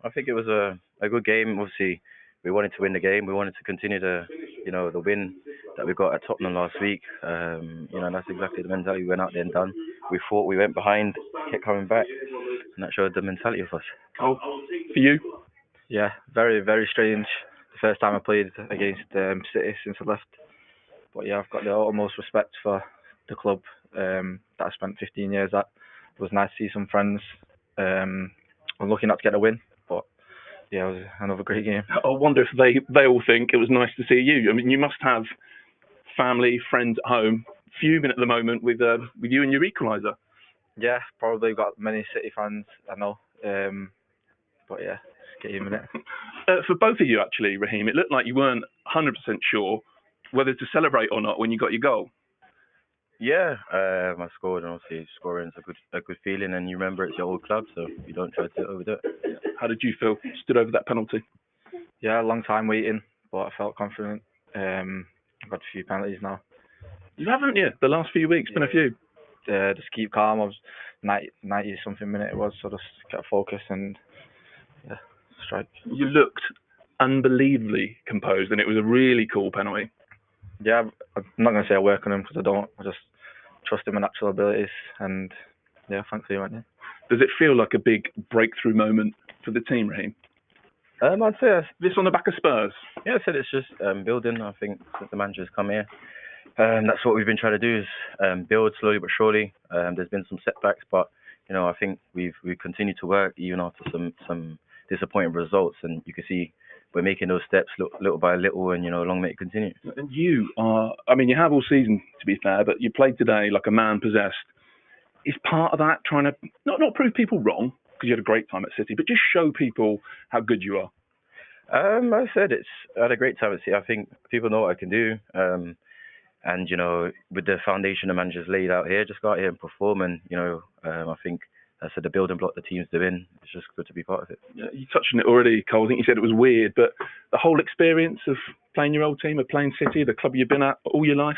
I think it was a good game. Obviously, we wanted to win the game. We wanted to continue the win that we got at Tottenham last week. And that's exactly the mentality we went out there and done. We fought, we went behind, kept coming back, and that showed the mentality of us. Oh, for you? Yeah, very, very strange. The first time I played against City since I left. But yeah, I've got the utmost respect for the club that I spent 15 years at. It was nice to see some friends. I'm lucky not to get a win, but yeah, it was another great game. I wonder if they all think it was nice to see you. I mean, you must have family, friends at home fuming at the moment with you and your equaliser. Yeah, probably got many City fans, I know. But yeah, just get even it. For both of you, actually, Raheem, it looked like you weren't 100% sure whether to celebrate or not when you got your goal. Yeah, I scored, and obviously scoring is a good feeling, and you remember it's your old club, so you don't try to overdo it. How did you feel? Stood over that penalty? Yeah, a long time waiting, but I felt confident. I've got a few penalties now. You haven't, you? The last few weeks, been a few. Just keep calm. I was 90 something minute it was, so just get focused and strike. You looked unbelievably composed, and it was a really cool penalty. Yeah, I'm not going to say I work on him because I don't. I just trust him in natural abilities, and yeah, thankfully he went in. Does it feel like a big breakthrough moment for the team, Raheem? I'd say this on the back of Spurs. Yeah, I said it's just building. I think since the manager's come here, that's what we've been trying to do is build slowly but surely. There's been some setbacks, but I think we've continued to work even after some disappointing results, and you can see we're making those steps little by little, and long may it continue. And you are, you have all season to be fair, but you played today like a man possessed. Is part of that trying to not prove people wrong because you had a great time at City, but just show people how good you are? I said I had a great time at City. I think people know what I can do, and with the foundation the manager's laid out here, just go out here and perform, and I think. I said the building block the team's doing. It's just good to be part of it. Yeah, you touched on it already, Cole. I think you said it was weird, but the whole experience of playing your old team, of playing City, the club you've been at all your life.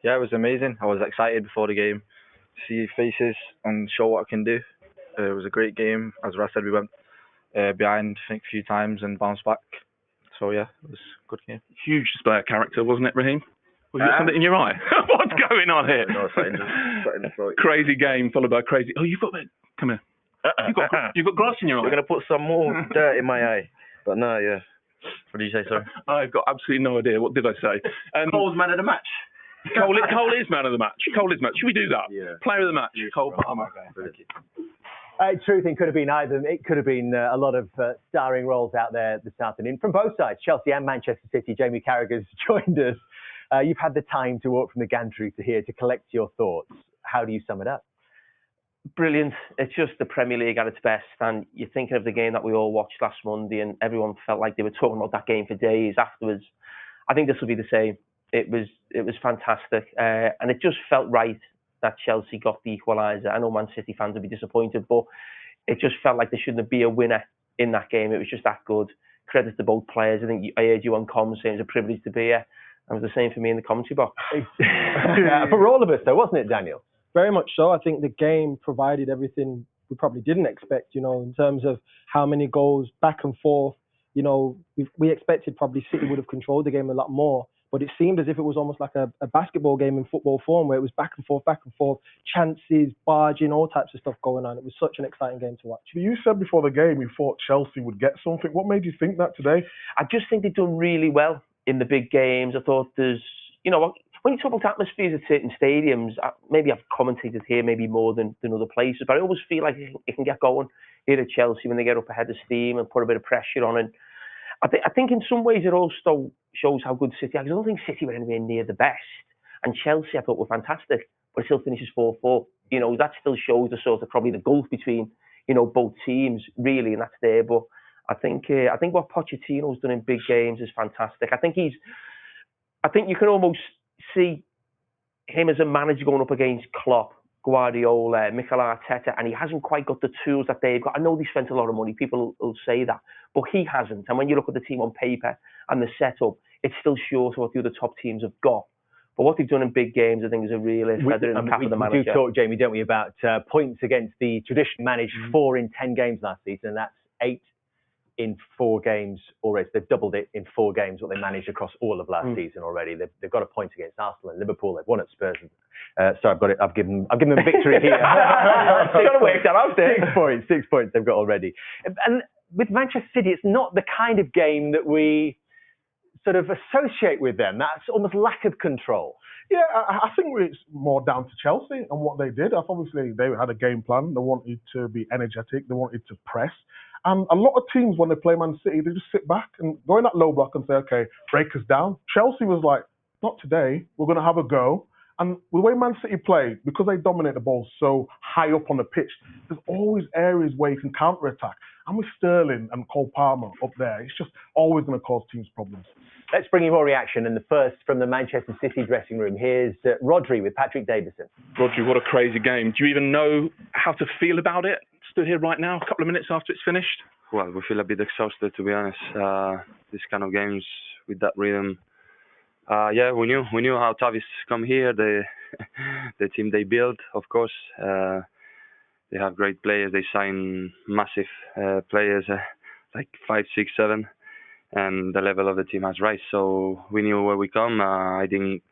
Yeah, it was amazing. I was excited before the game to see faces and show what I can do. It was a great game. As Ras said, we went behind I think a few times and bounced back. So yeah, it was a good game. Huge display of character, wasn't it, Raheem? Well, you got something in your eye. What's going on here? No, something crazy game followed by crazy. Oh, you've got that. Come here. You've got grass in your eye. We're going to put some more dirt in my eye. But no, yeah. What did you say, sorry? I've got absolutely no idea. What did I say? Cole's man of the match. Cole is man of the match. Should we do that? Yeah. Player of the match. Cole Palmer. Thank you. True thing could have been either. It could have been a lot of starring roles out there this afternoon from both sides, Chelsea and Manchester City. Jamie Carragher's joined us. You've had the time to walk from the gantry to here to collect your thoughts. How do you sum it up? Brilliant. It's just the Premier League at its best, and you're thinking of the game that we all watched last Monday, and everyone felt like they were talking about that game for days afterwards. I think this will be the same. It was fantastic, and it just felt right that Chelsea got the equaliser. I know Man City fans will be disappointed, but it just felt like there shouldn't be a winner in that game. It was just that good. Credit to both players. I think I heard you on comms saying it's a privilege to be here. And it was the same for me in the commentary box. For all of us, though, wasn't it, Daniel? Very much so. I think the game provided everything we probably didn't expect, in terms of how many goals, back and forth. We expected probably City would have controlled the game a lot more, but it seemed as if it was almost like a basketball game in football form where it was back and forth, chances, barging, all types of stuff going on. It was such an exciting game to watch. You said before the game you thought Chelsea would get something. What made you think that today? I just think they've done really well in the big games. I thought there's, when you talk about atmospheres at certain stadiums, maybe I've commentated here maybe more than other places, but I always feel like it can get going here at Chelsea when they get up ahead of steam and put a bit of pressure on. And I think in some ways it also shows how good City are, because I don't think City were anywhere near the best. And Chelsea I thought were fantastic, but it still finishes 4-4. That still shows the sort of probably the gulf between, both teams really, and that's there. But I think what Pochettino's done in big games is fantastic. I think you can almost see him as a manager going up against Klopp, Guardiola, Mikel Arteta, and he hasn't quite got the tools that they've got. I know they spent a lot of money, people will say that, but he hasn't. And when you look at the team on paper and the setup, it's still short of what the other top teams have got. But what they've done in big games, I think, is a real feather in the cap of the manager. We do talk, Jamie, don't we, about points against the tradition managed 4 in 10 games last season, and that's 8 in 4 games already. They've doubled it in 4 games what they managed across all of last season already. They've got a point against Arsenal and Liverpool. They've won at Spurs. So I've got it. I've given them victory here. Got to work that out there. 6 points they've got already. And with Manchester City, it's not the kind of game that we sort of associate with them. That's almost lack of control. Yeah, I think it's more down to Chelsea and what they did. Obviously, they had a game plan. They wanted to be energetic. They wanted to press. And a lot of teams, when they play Man City, they just sit back and go in that low block and say, okay, break us down. Chelsea was like, not today. We're going to have a go. And the way Man City play, because they dominate the ball so high up on the pitch, there's always areas where you can counter-attack. And with Sterling and Cole Palmer up there, it's just always going to cause teams problems. Let's bring you more reaction. And the first from the Manchester City dressing room. Here's Rodri with Patrick Davison. Rodri, what a crazy game. Do you even know how to feel about it? Stood here right now, a couple of minutes after it's finished. Well, we feel a bit exhausted, to be honest. This kind of games with that rhythm. Yeah, we knew how tough it's come here. The team they built, of course. They have great players. They sign massive players, like 5, 6, 7, and the level of the team has rise. So we knew where we come. I think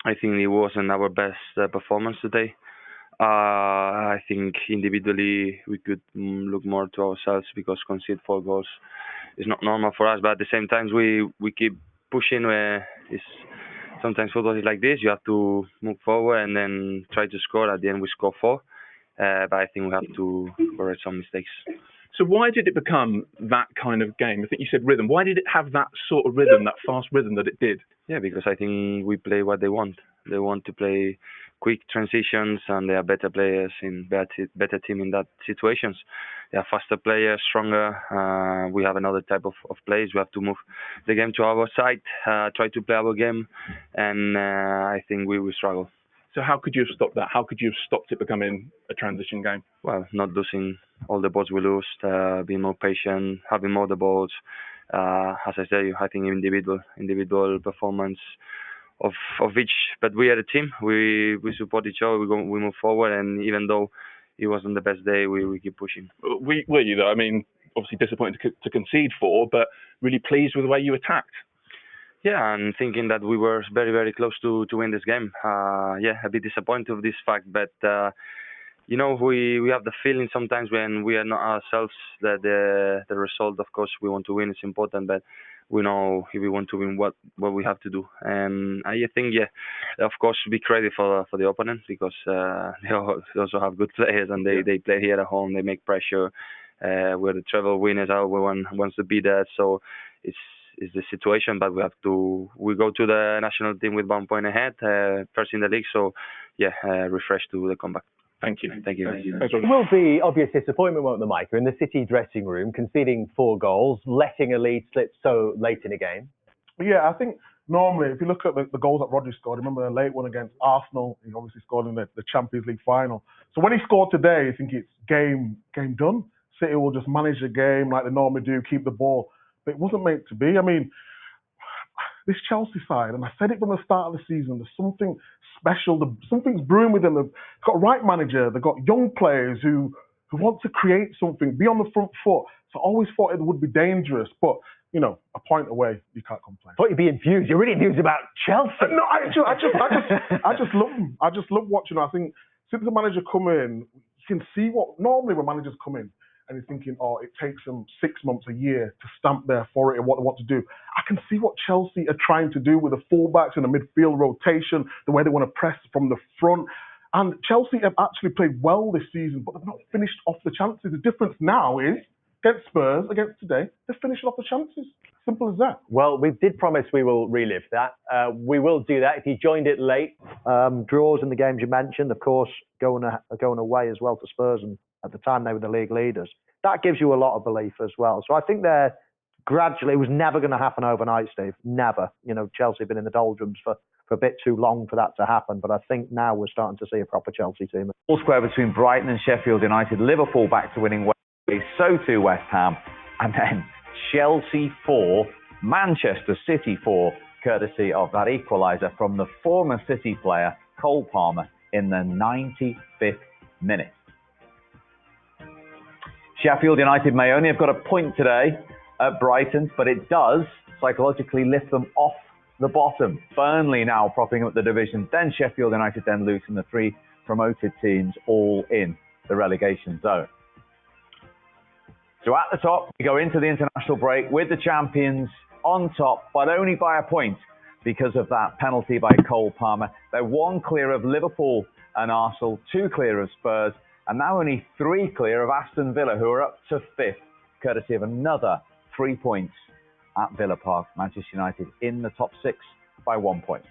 it wasn't our best performance today. I think individually we could look more to ourselves because concede 4 goals is not normal for us. But at the same time, we keep pushing. Sometimes football is like this. You have to move forward and then try to score. At the end, we score 4. But I think we have to correct some mistakes. So why did it become that kind of game? I think you said rhythm. Why did it have that sort of rhythm, that fast rhythm that it did? Yeah, because I think we play what they want. They want to play quick transitions, and they are better players in better team in that situations. They are faster players, stronger. We have another type of plays. We have to move the game to our side, try to play our game, and I think we will struggle. So how could you have stopped that? How could you have stopped it becoming a transition game? Well, not losing all the balls we lost, being more patient, having more the balls. As I say, I think individual performance of each. But we are a team. We support each other. We move forward, and even though it wasn't the best day, we keep pushing. Were you though? I mean, obviously disappointed to concede 4, but really pleased with the way you attacked. Yeah, and thinking that we were very, very close to win this game. Yeah, a bit disappointed with this fact, but we have the feeling sometimes when we are not ourselves that the result, of course, we want to win is important, but we know if we want to win what we have to do. And I think, of course, be credit for the opponent because they also have good players and they play here at home. They make pressure. We're the treble winners. Everyone wants to be there, so it's the situation, but we go to the national team with 1 point ahead, first in the league. So, refresh to the comeback. Thank you. Thank you. It will be obvious disappointment, won't there, Micah, in the City dressing room, conceding 4 goals, letting a lead slip so late in a game? Yeah, I think normally, if you look at the goals that Rodri scored, remember the late one against Arsenal, he obviously scored in the Champions League final. So when he scored today, I think it's game done. City will just manage the game like they normally do, keep the ball. But it wasn't meant to be. I mean, this Chelsea side, and I said it from the start of the season, there's something special. Something's brewing with them. They've got a right manager. They've got young players who want to create something, be on the front foot. So I always thought it would be dangerous. But, a point away, you can't complain. I thought you'd be enthused. You're really enthused about Chelsea. No, I just love them. I just love watching. I think since the manager come in, you can see what normally when managers come in, and you're thinking, it takes them 6 months, a year to stamp their authority and what they want to do. I can see what Chelsea are trying to do with the fullbacks and the midfield rotation, the way they want to press from the front. And Chelsea have actually played well this season, but they've not finished off the chances. The difference now is, against Spurs, against today, they're finishing off the chances. Simple as that. Well, we did promise we will relive that. We will do that if you joined it late. Draws in the games you mentioned, of course, going away as well to Spurs, and at the time they were the league leaders. That gives you a lot of belief as well. So I think they're gradually, it was never going to happen overnight, Steve. Never. Chelsea have been in the doldrums for a bit too long for that to happen. But I think now we're starting to see a proper Chelsea team. All square between Brighton and Sheffield United. Liverpool back to winning ways. So too West Ham. And then Chelsea 4, Manchester City 4, courtesy of that equaliser from the former City player, Cole Palmer, in the 95th minute. Sheffield United may only have got a point today at Brighton, but it does psychologically lift them off the bottom. Burnley now propping up the division, then Sheffield United, then Luton, the three promoted teams all in the relegation zone. So at the top, we go into the international break with the champions on top, but only by a point because of that penalty by Cole Palmer. They're one clear of Liverpool and Arsenal, two clear of Spurs, and now only three clear of Aston Villa, who are up to fifth, courtesy of another 3 points at Villa Park. Manchester United in the top six by 1 point.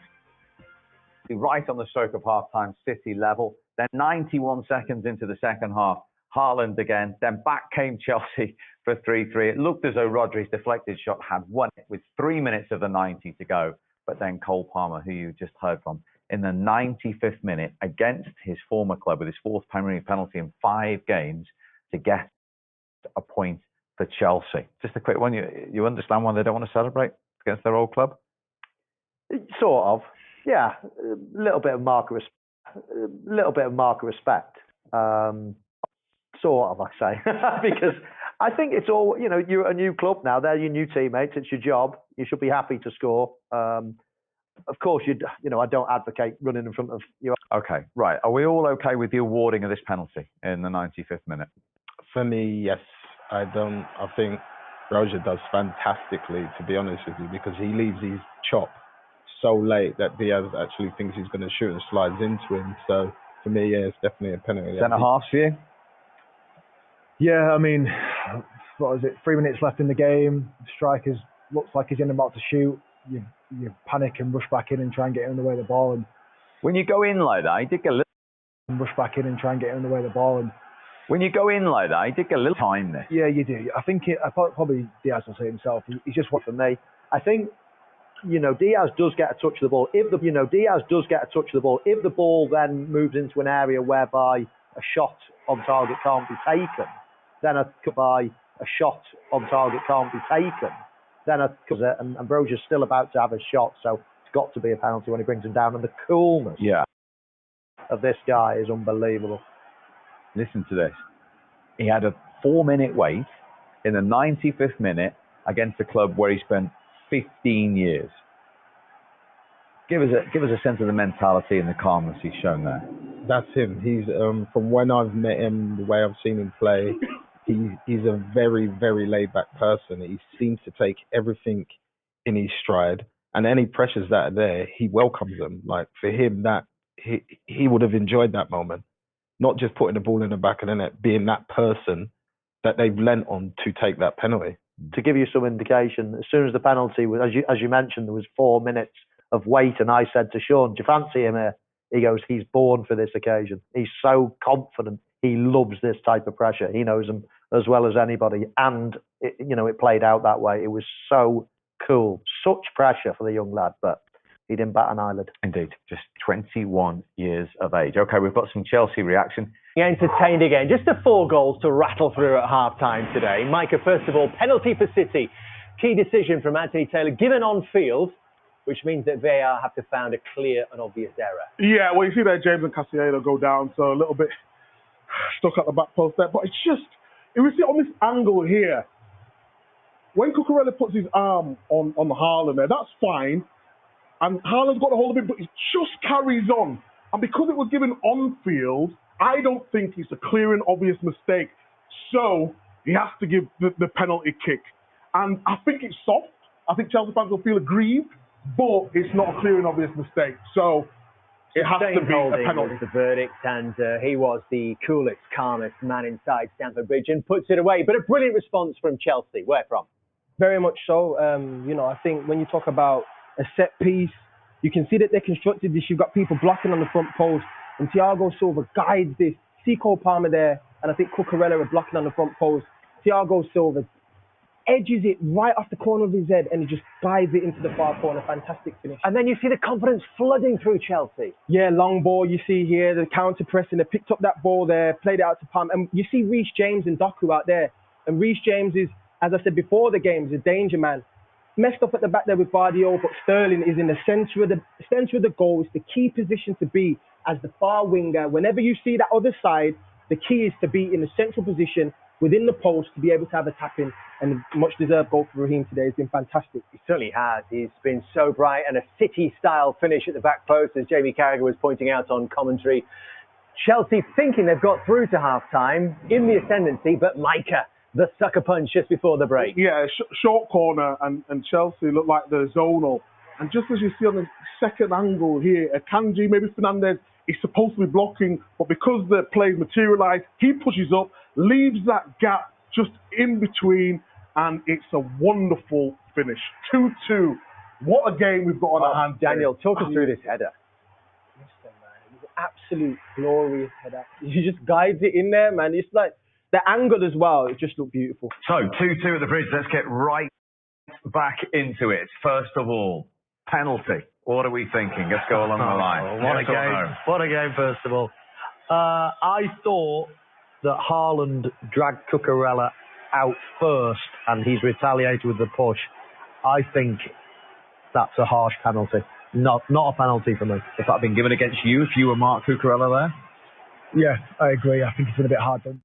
Right on the stroke of half-time, City level. Then 91 seconds into the second half, Haaland again. Then back came Chelsea for 3-3. It looked as though Rodri's deflected shot had won it with 3 minutes of the 90 to go. But then Cole Palmer, who you just heard from, in the 95th minute against his former club with his fourth Premier League penalty in 5 games to get a point for Chelsea. Just a quick one. You understand why they don't want to celebrate against their old club? Sort of. Yeah, a little bit of mark of respect. Sort of, I say, because I think it's all, you're at a new club now. They're your new teammates. It's your job. You should be happy to score. Of course, I don't advocate running in front of you. Okay, right. Are we all okay with the awarding of this penalty in the 95th minute? For me, yes. I think Roger does fantastically, to be honest with you, because he leaves his chop so late that Diaz actually thinks he's going to shoot and slides into him. So for me, yeah, it's definitely a penalty. Centre half for you? Yeah, I mean, what is it? 3 minutes left in the game. Strikers looks like he's in about to shoot. You panic and rush back in and try and get in the way of the ball. And when you go in like that, he did get a little. Rush back in and try and get in the way of the ball. And when you go in like that, he did get a little time there. Yeah, you do. I think probably Diaz will say himself. He's just what for me. I think Diaz does get a touch of the ball. If the ball then moves into an area whereby a shot on target can't be taken, then and Brozier's still about to have a shot, so it's got to be a penalty when he brings him down. And the coolness of this guy is unbelievable. Listen to this. He had a 4-minute wait in the 95th minute against a club where he spent 15 years. Give us a sense of the mentality and the calmness he's shown there. That's him. He's from when I've met him, the way I've seen him play, he's a very, very laid back person. He seems to take everything in his stride, and any pressures that are there, he welcomes them. Like for him, that he would have enjoyed that moment, not just putting the ball in the back of the net, being that person that they've lent on to take that penalty. To give you some indication, as soon as the penalty was, as you mentioned, there was 4 minutes of wait, and I said to Sean, "Do you fancy him here?" He goes, "He's born for this occasion. He's so confident. He loves this type of pressure. He knows him as well as anybody." And it played out that way. It was so cool, such pressure for the young lad, but he didn't bat an eyelid. Indeed, just 21 years of age. Okay, we've got some Chelsea reaction. Entertained again. Just the 4 goals to rattle through at half-time today. Micah, first of all, penalty for City. Key decision from Anthony Taylor, given on field, which means that VAR have to found a clear and obvious error. Yeah, well, you see that James and Castillejo go down, so a little bit stuck at the back post there. But it's just, if we see on this angle here, when Cucurella puts his arm on Haaland there, that's fine. And Haaland's got a hold of it, but it just carries on. And because it was given on field, I don't think it's a clear and obvious mistake. So he has to give the penalty kick. And I think it's soft. I think Chelsea fans will feel aggrieved, but it's not a clear and obvious mistake. So it has to be a penalty. Was the verdict, and he was the coolest, calmest man inside Stamford Bridge and puts it away. But a brilliant response from Chelsea. Where from? Very much so. I think when you talk about a set piece, you can see that they constructed this. You've got people blocking on the front post, and Thiago Silva guides this. See Cole Palmer there, and I think Cucurella are blocking on the front post. Thiago Silva edges it right off the corner of his head, and he just guides it into the far corner. Fantastic finish. And then you see the confidence flooding through Chelsea. Yeah, long ball you see here, the counter pressing. They picked up that ball there, played it out to Palmer, and you see Reece James and Doku out there. And Reece James is, as I said before the game, is a danger man. Messed up at the back there with Guardiola, but Sterling is in the centre of the goal. It's the key position to be as the far winger. Whenever you see that other side, the key is to be in the central position within the post to be able to have a tap in, and much deserved goal for Raheem today has been fantastic. He certainly has. He's been so bright, and a City-style finish at the back post, as Jamie Carragher was pointing out on commentary. Chelsea thinking they've got through to half-time in the ascendancy, but Micah, the sucker punch just before the break. Yeah, short corner, and Chelsea look like they're zonal. And just as you see on the second angle here, Akanji, maybe Fernandez, is supposed to be blocking, but because the play's materialised, he pushes up, leaves that gap just in between, and it's a wonderful finish. 2-2. What a game we've got on our hands. Daniel, talk us through this header. Listen, man, it was an absolute glorious header. He just guides it in there, man. It's like the angle as well. It just looked beautiful. So 2-2 at the Bridge. Let's get right back into it. First of all, penalty. What are we thinking? Let's go along the line. What a game. What a game, first of all. I thought that Haaland dragged Cucurella out first and he's retaliated with the push. I think that's a harsh penalty. Not a penalty for me. If that had been given against you, if you were Mark Cucurella there? Yeah, I agree. I think it's been a bit hard done.